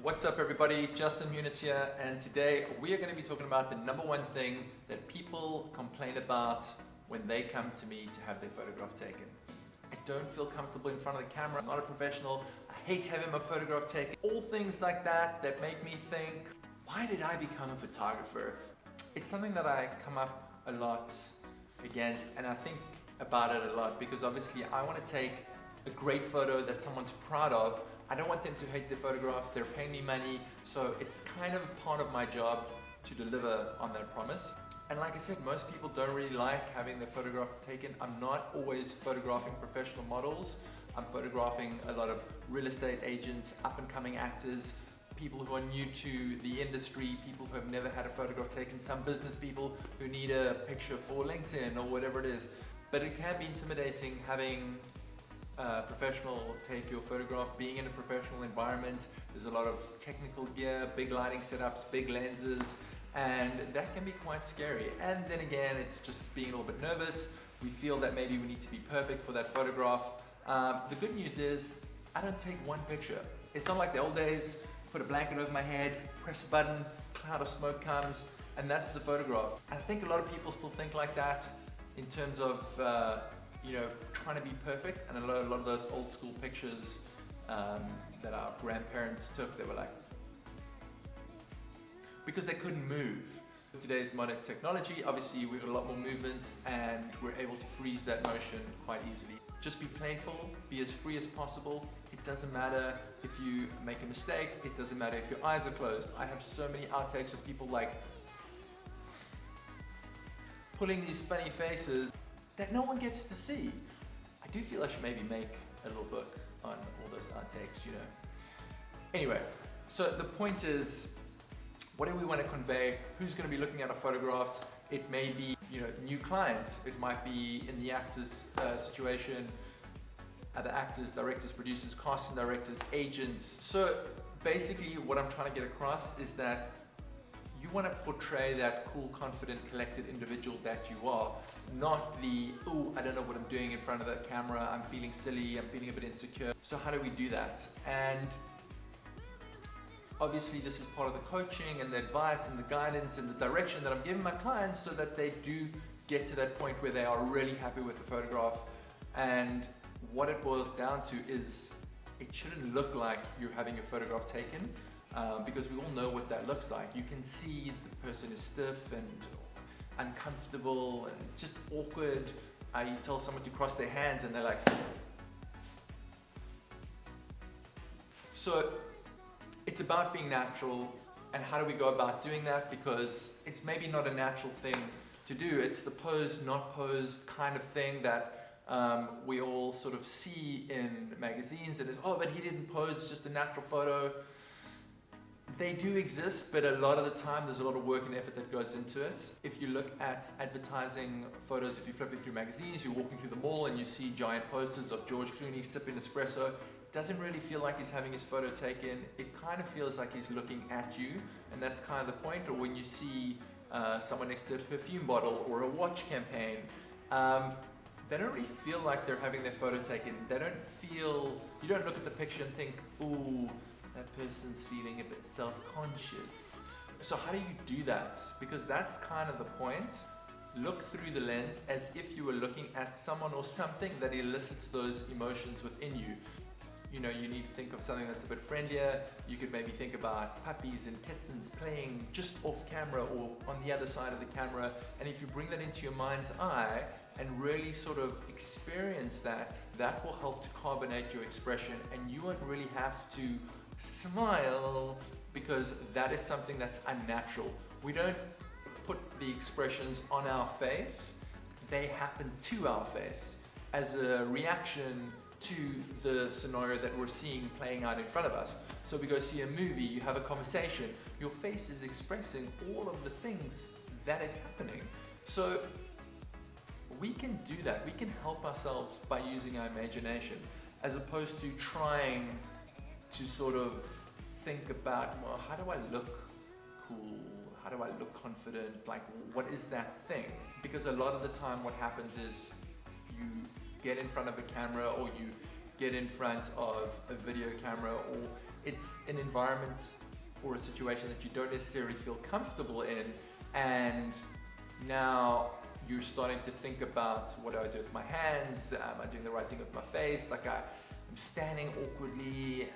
What's up everybody, Justin Munitz here, and today we are going to be talking about the number one thing that people complain about when they come to me to have their photograph taken. I don't feel comfortable in front of the camera, I'm not a professional, I hate having my photograph taken. All things like that make me think, why did I become a photographer? It's something that I come up a lot against, and I think about it a lot because obviously I want to take a great photo that someone's proud of. I don't want them to hate their photograph, they're paying me money, so it's kind of part of my job to deliver on that promise. And like I said, most people don't really like having their photograph taken. I'm not always photographing professional models. I'm photographing a lot of real estate agents, up and coming actors, people who are new to the industry, people who have never had a photograph taken, some business people who need a picture for LinkedIn or whatever it is. But it can be intimidating having professional take your photograph, being in a professional environment. There's a lot of technical gear, big lighting setups, big lenses, and that can be quite scary. And then again, it's just being a little bit nervous. We feel that maybe we need to be perfect for that photograph. The good news is I don't take one picture. It's not like the old days, put a blanket over my head, press a button, cloud of smoke comes, and that's the photograph. And I think a lot of people still think like that in terms of trying to be perfect, and a lot of those old school pictures that our grandparents took, they were like, because they couldn't move. With today's modern technology, obviously we've got a lot more movements and we're able to freeze that motion quite easily. Just be playful, be as free as possible. It doesn't matter if you make a mistake, it doesn't matter if your eyes are closed. I have so many outtakes of people like pulling these funny faces that no one gets to see. I do feel I should maybe make a little book on all those outtakes, Anyway, so the point is, what do we want to convey? Who's going to be looking at our photographs? It may be, new clients. It might be in the actors situation, other actors, directors, producers, casting directors, agents. So basically what I'm trying to get across is that you want to portray that cool, confident, collected individual that you are, not the, oh, I don't know what I'm doing in front of that camera, I'm feeling silly, I'm feeling a bit insecure. So how do we do that? And obviously this is part of the coaching and the advice and the guidance and the direction that I'm giving my clients so that they do get to that point where they are really happy with the photograph. And what it boils down to is it shouldn't look like you're having your photograph taken, because we all know what that looks like. You can see the person is stiff and uncomfortable and just awkward. You tell someone to cross their hands and they're like. So it's about being natural, and how do we go about doing that? Because it's maybe not a natural thing to do. It's the posed, not posed kind of thing that we all sort of see in magazines, and it's, oh, but he didn't pose, just a natural photo. They do exist, but a lot of the time there's a lot of work and effort that goes into it. If you look at advertising photos, if you're flipping through magazines, you're walking through the mall and you see giant posters of George Clooney sipping espresso, it doesn't really feel like he's having his photo taken. It kind of feels like he's looking at you, and that's kind of the point. Or when you see someone next to a perfume bottle or a watch campaign, they don't really feel like they're having their photo taken. They don't feel, you don't look at the picture and think, ooh, that person's feeling a bit self-conscious. So how do you do that? Because that's kind of the point. Look through the lens as if you were looking at someone or something that elicits those emotions within you. You need to think of something that's a bit friendlier. You could maybe think about puppies and kittens playing just off camera or on the other side of the camera. And if you bring that into your mind's eye and really sort of experience that, that will help to carbonate your expression, and you won't really have to smile, because that is something that's unnatural. We don't put the expressions on our face, they happen to our face as a reaction to the scenario that we're seeing playing out in front of us. So we go see a movie, you have a conversation, your face is expressing all of the things that is happening. So we can do that, we can help ourselves by using our imagination, as opposed to trying to sort of think about, well, how do I look cool? How do I look confident? Like, what is that thing? Because a lot of the time what happens is you get in front of a camera, or you get in front of a video camera, or it's an environment or a situation that you don't necessarily feel comfortable in, and now you're starting to think about, what do I do with my hands? Am I doing the right thing with my face? Like I'm standing awkwardly.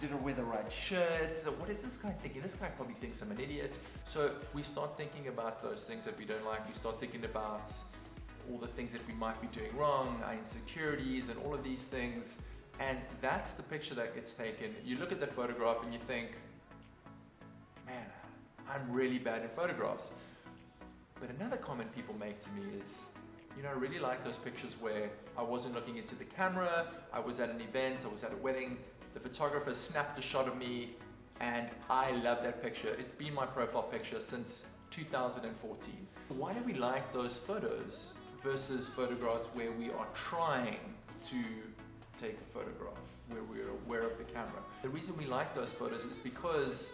Did I wear the right shirt? So what is this guy thinking? This guy probably thinks I'm an idiot. So we start thinking about those things that we don't like. We start thinking about all the things that we might be doing wrong, our insecurities and all of these things. And that's the picture that gets taken. You look at that photograph and you think, man, I'm really bad in photographs. But another comment people make to me is, I really like those pictures where I wasn't looking into the camera, I was at an event, I was at a wedding, the photographer snapped a shot of me, and I love that picture. It's been my profile picture since 2014. Why do we like those photos versus photographs where we are trying to take a photograph, where we're aware of the camera? The reason we like those photos is because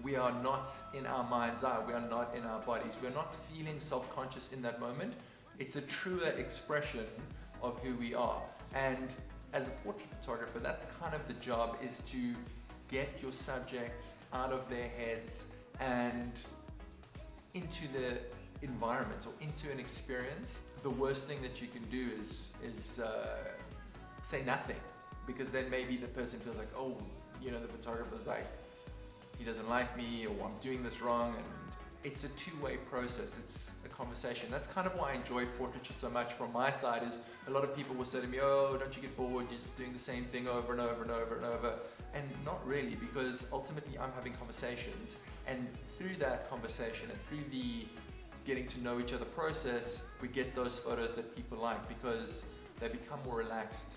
we are not in our mind's eye, we are not in our bodies, we are not feeling self-conscious in that moment. It's a truer expression of who we are. And as a portrait photographer, that's kind of the job, is to get your subjects out of their heads and into the environment or into an experience. The worst thing that you can do is say nothing, because then maybe the person feels like, oh, the photographer's like, he doesn't like me, or I'm doing this wrong. And it's a two-way process. It's a conversation. That's kind of why I enjoy portraiture so much from my side, is a lot of people will say to me, oh, don't you get bored? You're just doing the same thing over and over and over and over. And not really, because ultimately I'm having conversations. And through that conversation and through the getting to know each other process, we get those photos that people like, because they become more relaxed,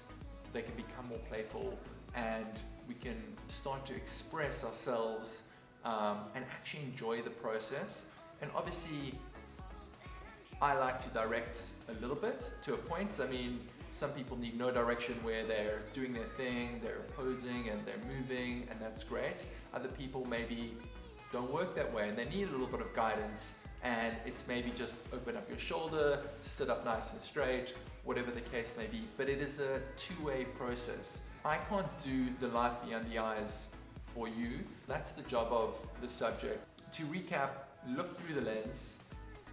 they can become more playful, and we can start to express ourselves and actually enjoy the process. And obviously, I like to direct a little bit to a point. I mean, some people need no direction, where they're doing their thing, they're posing and they're moving, and that's great. Other people maybe don't work that way and they need a little bit of guidance, and it's maybe just open up your shoulder, sit up nice and straight, whatever the case may be. But it is a two-way process. I can't do the life beyond the eyes for you. That's the job of the subject. To recap, look through the lens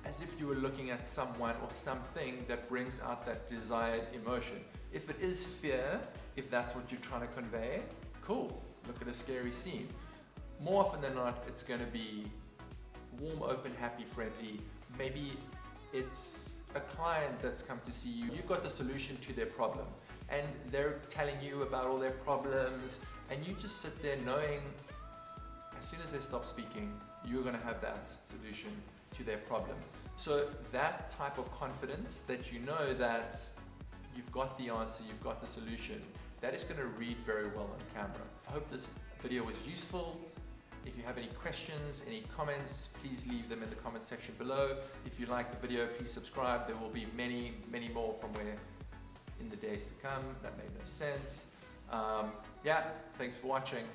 as if you were looking at someone or something that brings out that desired emotion. If it is fear, if that's what you're trying to convey, cool, look at a scary scene. More often than not, it's going to be warm, open, happy, friendly. Maybe it's a client that's come to see you. You've got the solution to their problem, and they're telling you about all their problems, and you just sit there knowing as soon as they stop speaking, you're going to have that solution to their problem. So that type of confidence, that you know that you've got the answer, you've got the solution, that is going to read very well on camera. I hope this video was useful. If you have any questions, any comments, please leave them in the comment section below. If you like the video, please subscribe. There will be many, many more from where in the days to come. That made no sense. Yeah, thanks for watching.